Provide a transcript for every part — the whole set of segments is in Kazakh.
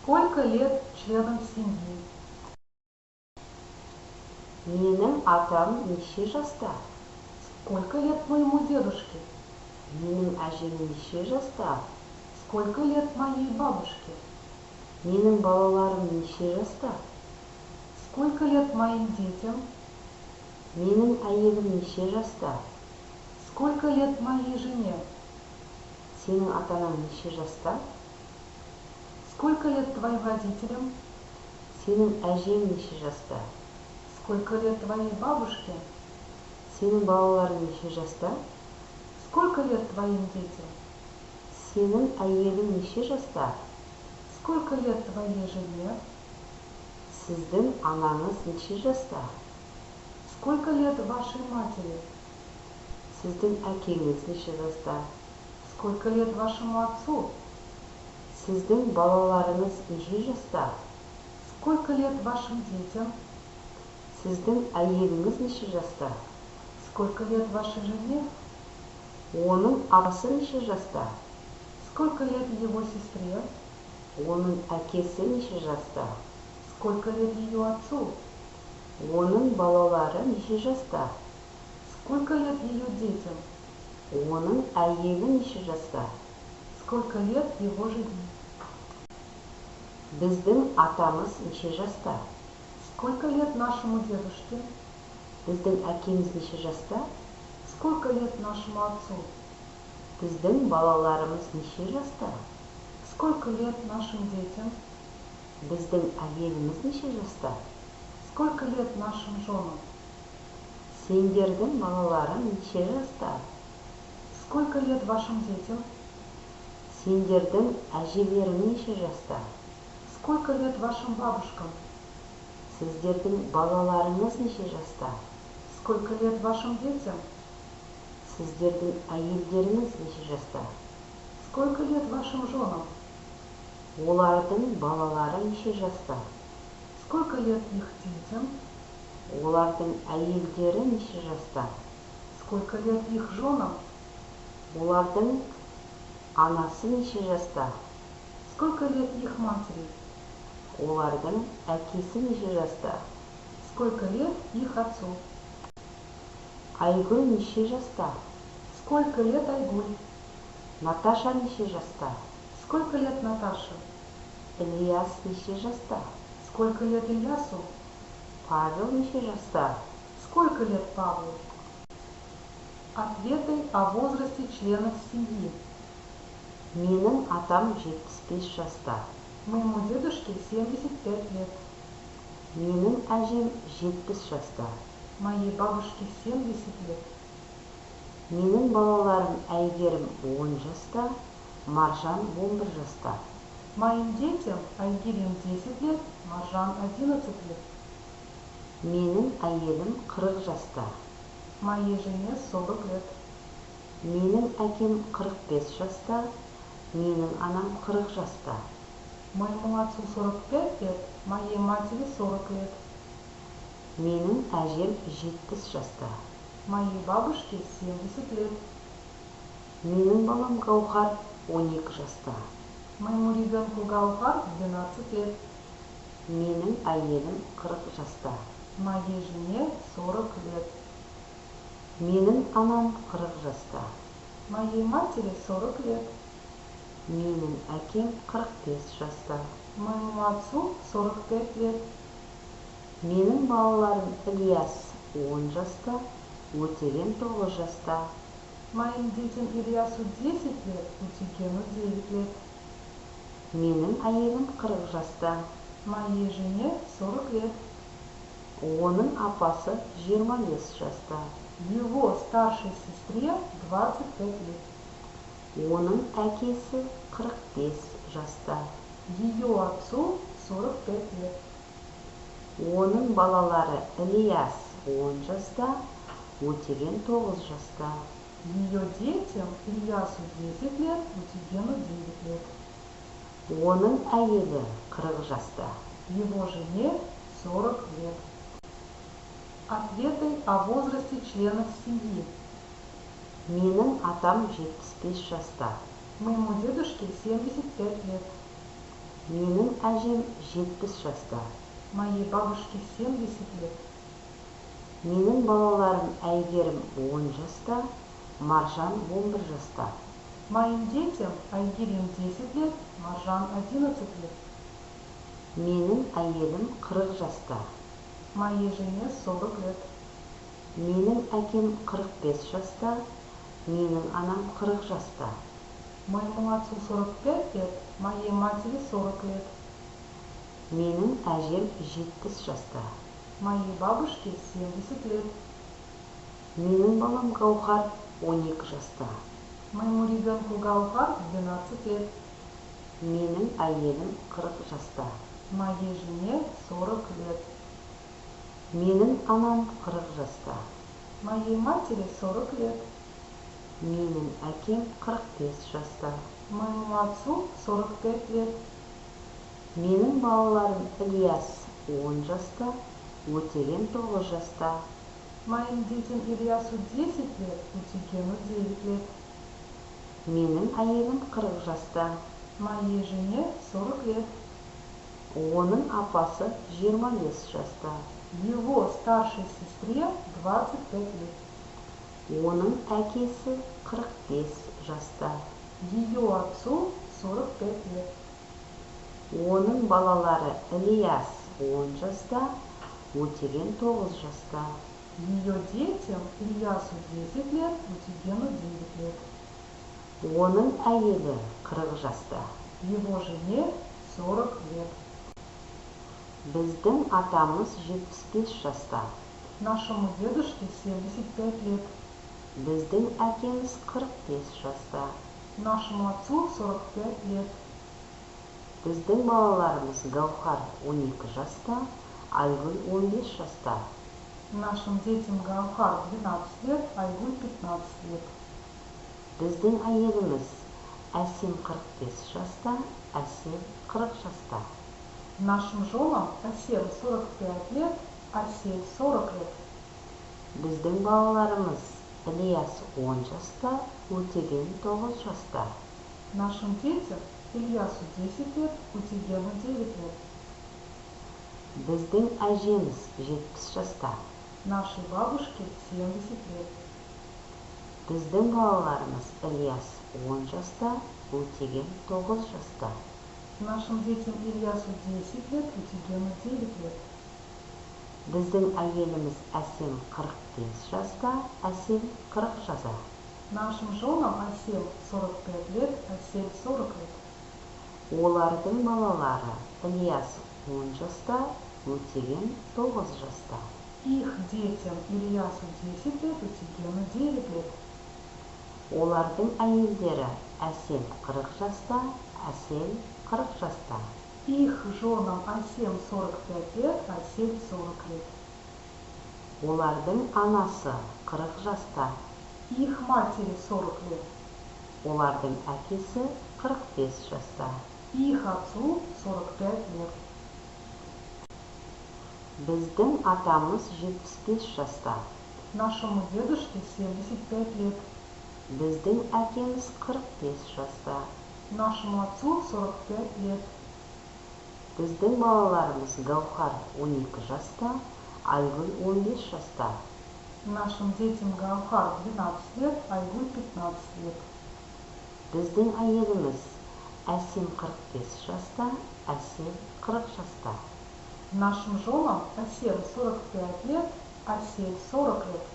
Сколько лет членам семьи? Менің атам неше жаста? Сколько лет моему дедушке? Менің әжем неше жаста? Сколько лет моей бабушке? Менің балаларым неше жаста? Сколько лет моим детям? Менің әйелім неше жаста? Сколько лет моей жене? Сенің ата-анаң неше жаста? Сколько лет твоим родителям? Сенің әжең неше жаста? Сколько лет твоей бабушке? Сенің балаларың неше жаста? Сколько лет твоим детям? Сенің әйелің неше жаста? Сколько лет твоей жене? Сіздің анаңыз неше жаста? Сколько лет вашей матери? Сіздің әкеңіз неше жаста? Сколько лет вашему отцу? Сіздің балаларыңыз неше жаста? Сколько лет вашим детям? Сіздің әйеліңіз неше жаста? Сколько лет вашей жене? Оның апасы неше жаста? Сколько лет его сестре? Оның әкесі неше жаста? Сколько лет ее отцу? Оның балалары неше жаста? Сколько лет ее детям? Оның әйелі неше жаста? Сколько лет его жене? Біздің атамыз неше жаста? Сколько лет нашему дедушке? Біздің әкеміз неше жаста? Сколько лет нашему отцу? Біздің балаларымыз неше жаста? Сколько лет нашим детям? Біздің әйеліміз неше жаста? Сколько лет нашим женам? Сендердің балаларың неше жаста? Сколько лет вашим детям? Сендердің әжелерің неше жаста? Сколько лет вашим бабушкам? Сіздердің балаларыңыз неше жаста? Сколько лет вашим детям? Сіздердің әйелдеріңіз неше жаста? Сколько лет вашим женам? Олардың балалары неше жаста? Сколько лет их детям? Олардың әйелдері неше жаста? Сколько лет их женам? Олардың анасы неше жаста? Сколько лет их матери? Олардың әкесі неше жаста? Сколько лет их отцу? Айгүл неше жаста? Сколько лет Айгуль? Наташа неше жаста? Сколько лет Наташе? Ильяс неше жаста? Сколько лет Ильясу? Павел неше жаста? Сколько лет Павлу? Ответы о возрасте членов семьи. Менің атам 75 жаста. Моему дедушке 75 лет. Менің әжем 70 жаста. Моей бабушке 70 лет. Менің балаларым Әйгерім 10 жаста, Маржан 11 жаста. Моим детям Айгерим 10 лет, Маржан 11 лет. Менің әйелім 40 жаста. Моей жене 40 лет. Менің әкем 45 жаста, менің анам 40 жаста. Моему отцу 45 лет, моей матери 40 лет. Менің әжем 70 жаста. Моей бабушке 70 лет. Менің балам Гаухар 12 жаста. Моему ребенку Гаухар 12 лет. Менің әйелім 40 жаста. Моей жене 40 лет. Менің анам 40 жаста. Моей матери 40 лет. Менің әкем 45 жаста. Моему отцу 45 лет. Менің балаларым Ильяс 10 жаста, Өтеген 9 жаста. Моим детям Ильясу 10 лет, Утигену 9 лет. Менің әйелім 40 жаста. Моей жене 40 лет. Оның апасы 25 жаста. Его старшей сестре 25 лет. Оның әкесі 45 жаста. Ее отцу 45 лет. Оның балалары Ильяс 10 жаста, Өтеген 9 жаста. Ее детям Ильясу 10 лет, Утигену 9 лет. Оның әйелі 40 жаста. Его жене 40 лет. Ответы о возрасте членов семьи. Менің атам 75 жаста. Моему дедушке 75 лет. Менің әжем 70 жаста. Моей бабушке 70 лет. Менің балаларым Әйгерім 10 жаста, Маржан 11 жаста. Моим детям Айгерим 10 лет, Маржан 11 лет. Менің әйелім 40 жаста. Моей жене 40 лет. Менің әкем 45 жаста, менің анам 40 жаста. Моему отцу 45 лет, моей матери 40 лет. Менің әжем 70 жаста. Моей бабушке 70 лет. Менің балам Гаухар 12 жаста. Моему ребенку Гаухар 12 лет. Менің әйелім 40 жаста. Моей жене 40 лет. Менің анам 40 жаста. Моей матери 40 лет. Менің әкем 45 жаста. Моему отцу 45 лет. Менің балаларым Ильяс 10 жаста, Өтеген 9 жаста. Моим детям Ильясу 10 лет, Утигену 9 лет. Менің әйелім 40 жаста. Моей жене 40 лет. Оның апасы 25 жаста. Его старшей сестре 25 лет. Оның әкесі 45 жаста. Ее отцу 45 лет. Оның балалары Ильяс 10 жаста, Өтеген 9 жаста. Ее детям Ильясу 10 лет, Утигену 9 лет. Оның әйелі 40 жаста. Его жене 40 лет. Біздің атамыз 75 жаста. Нашему дедушке 75 лет. Біздің әкеміз 45 жаста. Нашему отцу 45 лет. Біздің балаларымыз Гаухар 12 жаста, Айгүл 15 жаста. Нашим детям Гаухар 12 лет, Айгуль 15 лет. Біздің әйеліміз Әсем 45 жаста, Әсел 40 жаста. Нашим женам Асем 45 лет, Асель 40 лет. Біздің балаларымыз Ильяс 10 жаста, Өтеген 9 жаста. Нашим детям Ильясу 10 лет, Утигену 9 лет. Біздің әжеміз 70 жаста. Нашей бабушке 70 лет. Біздің балаларымыз Ильяс 10 жаста, Өтеген 9 жаста. Нашим детям Ильясу 10 лет, Утигену 9 лет. Біздің әйеліміз Әсем 45 жаста, Әсел 40 жаста. Нашим женам Асем 45 лет, Асель 40 лет. Олардың балалары Ильяс 10 жаста, Өтеген 9 жаста. Их детям Ильясу 10 лет, Утигену 9 лет. Олардың әйелдері Әсем 40 жаста, Әсел 40 жаста. Их женам Асем 45 лет, Асель 40 лет. Олардың анасы 40 жаста. Их матери 40 лет. Олардың әкесі 45 жаста. Их отцу 45 лет. Біздің атамыз 75 жаста. Нашему дедушке 75 лет. Біздің әкеміз 45 жаста. Нашему отцу 45 лет. Біздің балаларымыз Гаухар 12 жаста, Айгүл 15 жаста. Нашим детям Гаухар 12 лет, Айгуль 15 лет. Біздің әйеліміз Әсем 45 жаста, Әсел 40 жаста. Нашим женам Асем 45 лет, Асель 40 лет.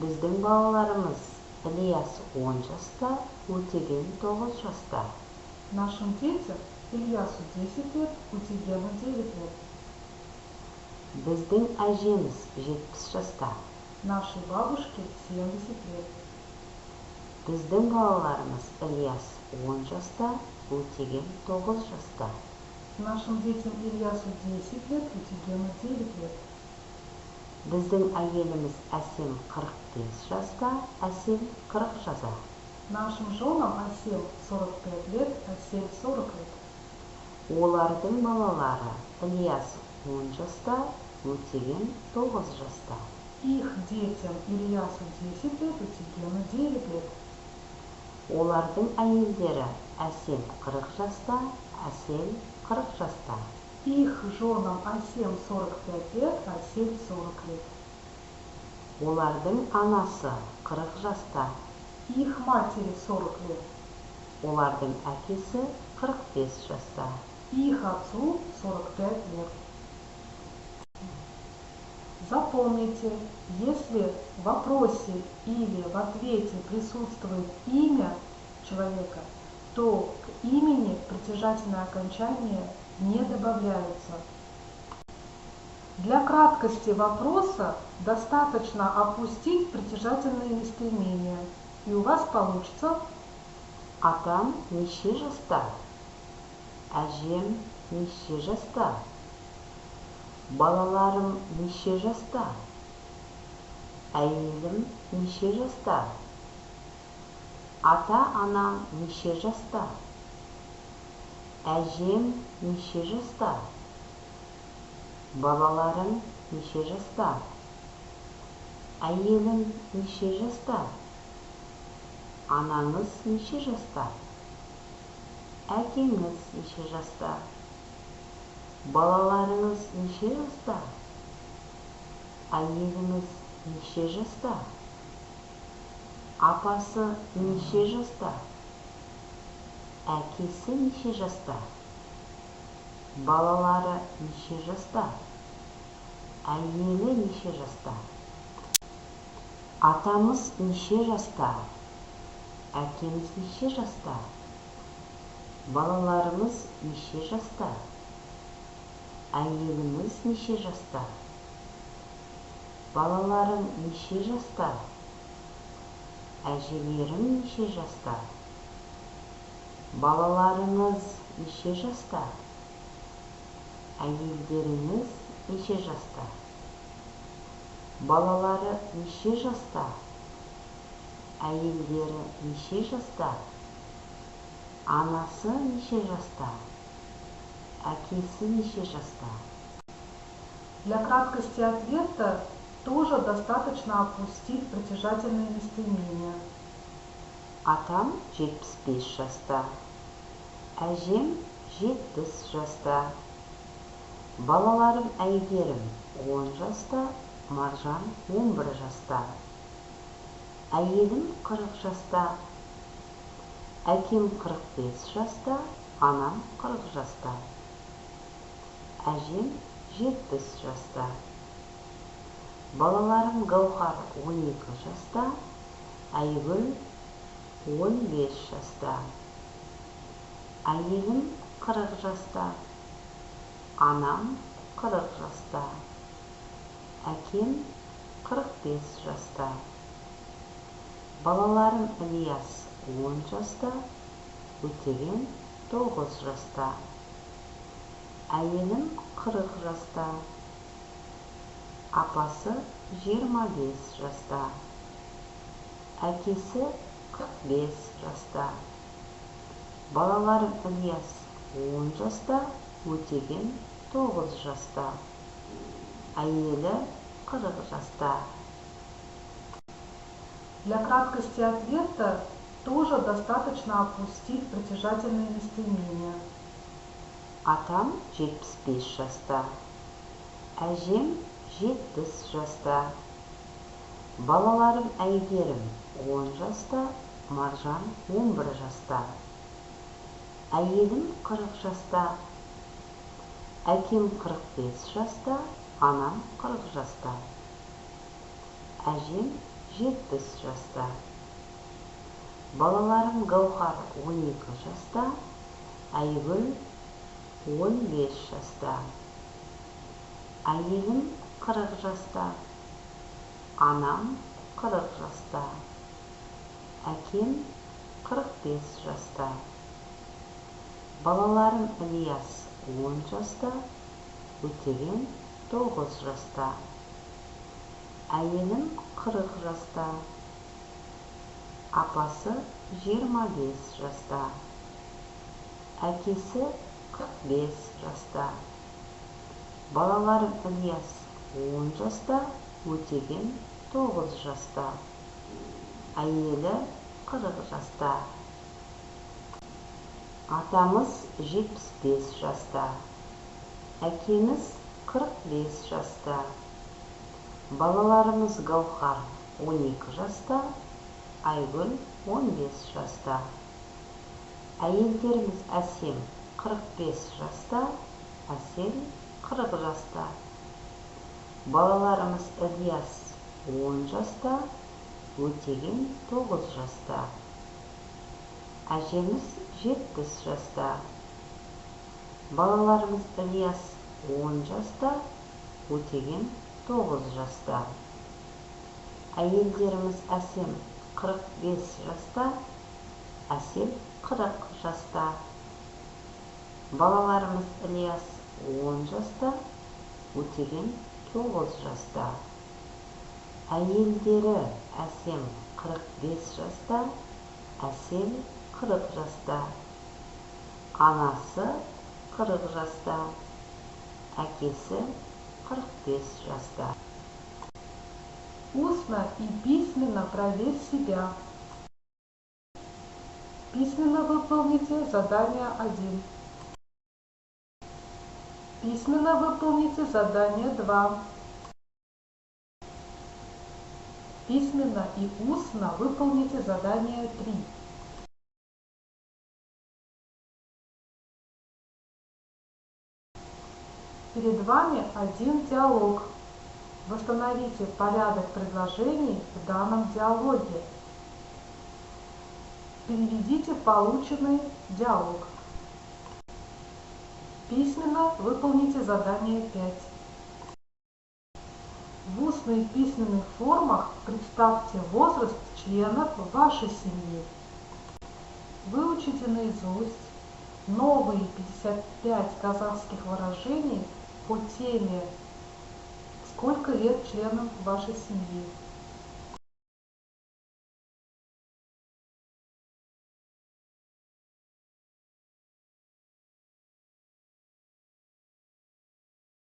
Біздің балаларымыз Ильяс 10 жаста, Өтеген 9 жаста. Нашим детям Ильясу 10 лет, Утигену 9 лет. Біздің әжеміз 70 жаста. Нашей бабушке 70 лет. Біздің балаларымыз Ильяс 10 жаста, Өтеген 9 жаста. Нашим детям Ильясу 10 лет, Утигену 9 лет. Біздің әйеліміз Әсем 45 жаста, Әсел 40 жаста. Нашим женам Асем 45 лет, Асель 40 лет. Олардың балалары Ильяс 10 жаста, Өтеген 9 жаста. Их детям Ильясу 10 лет, Утигену 9 лет. Олардың әйелдері Әсем 40 жаста, Әсел 40 жаста. Их женам Асем 45 лет, Асель 40 лет. Олардың анасы 40 жаста. Их матери 40 лет. Олардың әкесі 45 жаста. Их отцу 45 лет. Запомните, если в вопросе или в ответе присутствует имя человека, то к имени притяжательное окончание не добавляется. Для краткости вопроса достаточно опустить притяжательные местоимения, и у вас получится: Атам неше жаста? Әжем неше жаста? Балаларым неше жаста? Әйелім неше жаста? Ата-анам неше жаста? Әжем неше жаста? Балаларым неше жаста? Әйелім неше жаста? Анаңыз неше жаста? Әкеңіз неше жаста? Балаларыңыз неше жаста? Әйеліңіз неше жаста? Апасы неше жаста? Әкесі неше жаста? Балалары неше жаста? Әйелі неше жаста? Атамыз неше жаста? Әкеміз неше жаста? Балаларымыз неше жаста? Әйеліміз неше жаста? Балаларым неше жаста? Әжелерім неше жаста? Балаларыңыз неше жаста? Әйелдеріңіз неше жаста? Балалары неше жаста? Әйелдері неше жаста? Анасы неше жаста? Әкесі неше жаста? Для краткости ответа тоже достаточно опустить притяжательные местоимения. Атам 75 жаста. Әжем 70 жаста. Балаларым әйгерім 10 жаста, Маржан 11 жаста. Әйелім 40 жаста. Әкем 45 жаста, анам 40 жаста. Әжем 70 жаста. Балаларым Гаухар 12 жаста, Айгүл 15 жаста. Әйелім 40 жаста, анам 40 жаста. Әкем 45 жаста. Балаларым Ильяс 10 жаста, Өтеген 9 жаста. Әйелім 40 жаста. Апасы 25 жаста. Әкесі 45 жаста. Балаларым Ильяс 10 жаста, Өтеген 9 жаста. Әйелі 40 жаста. Для краткости ответа тоже достаточно опустить притяжательные местоимения. Атам 75 жаста. Әжем 70 жаста. Балаларым Әйгерім 10 жаста, Маржан 11 жаста. Әйелім 40 жаста. Әкем 45 жаста, анам 40 жаста. Әжем 70 жаста. Балаларым Гаухар 12 жаста, Айгүл 15 жаста. Әйелім 40 жаста, анам 40 жаста. Әкем 45 жаста. Балаларым Ильяс 10 жаста, Өтеген 9 жаста. Әйелім 40 жаста. Апасы 25 жаста. Әкесі 45 жаста. Балаларым Ильяс 10 жаста, Өтеген 9 жаста. Әйелі 40 жаста. Атамыз 75 жаста. Әкеміз 45 жаста. Балаларымыз Гаухар 12 жаста, Айгүл 15 жаста. Әйелдеріміз Әсем 45 жаста, Әсел 40 жаста. Балаларымыз Ильяс 10 жаста, Өтеген 9 жаста. Әжеміз 70 жаста. Балаларымыз Ильяс 10 жаста, Өтеген 9 жаста. Әйелдеріміз Әсем 45 жаста, Әсел 40 жаста. Балаларымыз Ильяс 10 жаста, Өтеген 9 жаста. Әйелдері Әсем 45 жаста, Әсел 40 жаста. Анасы 40 жаста, әкесі 45 жаста. Устно и письменно проверь себя. Письменно выполните задание 1. Письменно выполните задание 2. Письменно и устно выполните задание 3. Перед вами один диалог. Восстановите порядок предложений в данном диалоге. Переведите полученный диалог. Письменно выполните задание 5. В устной и письменных формах представьте возраст членов вашей семьи. Выучите наизусть новые 55 казахских выражений по теме «Сколько лет членам вашей семьи?».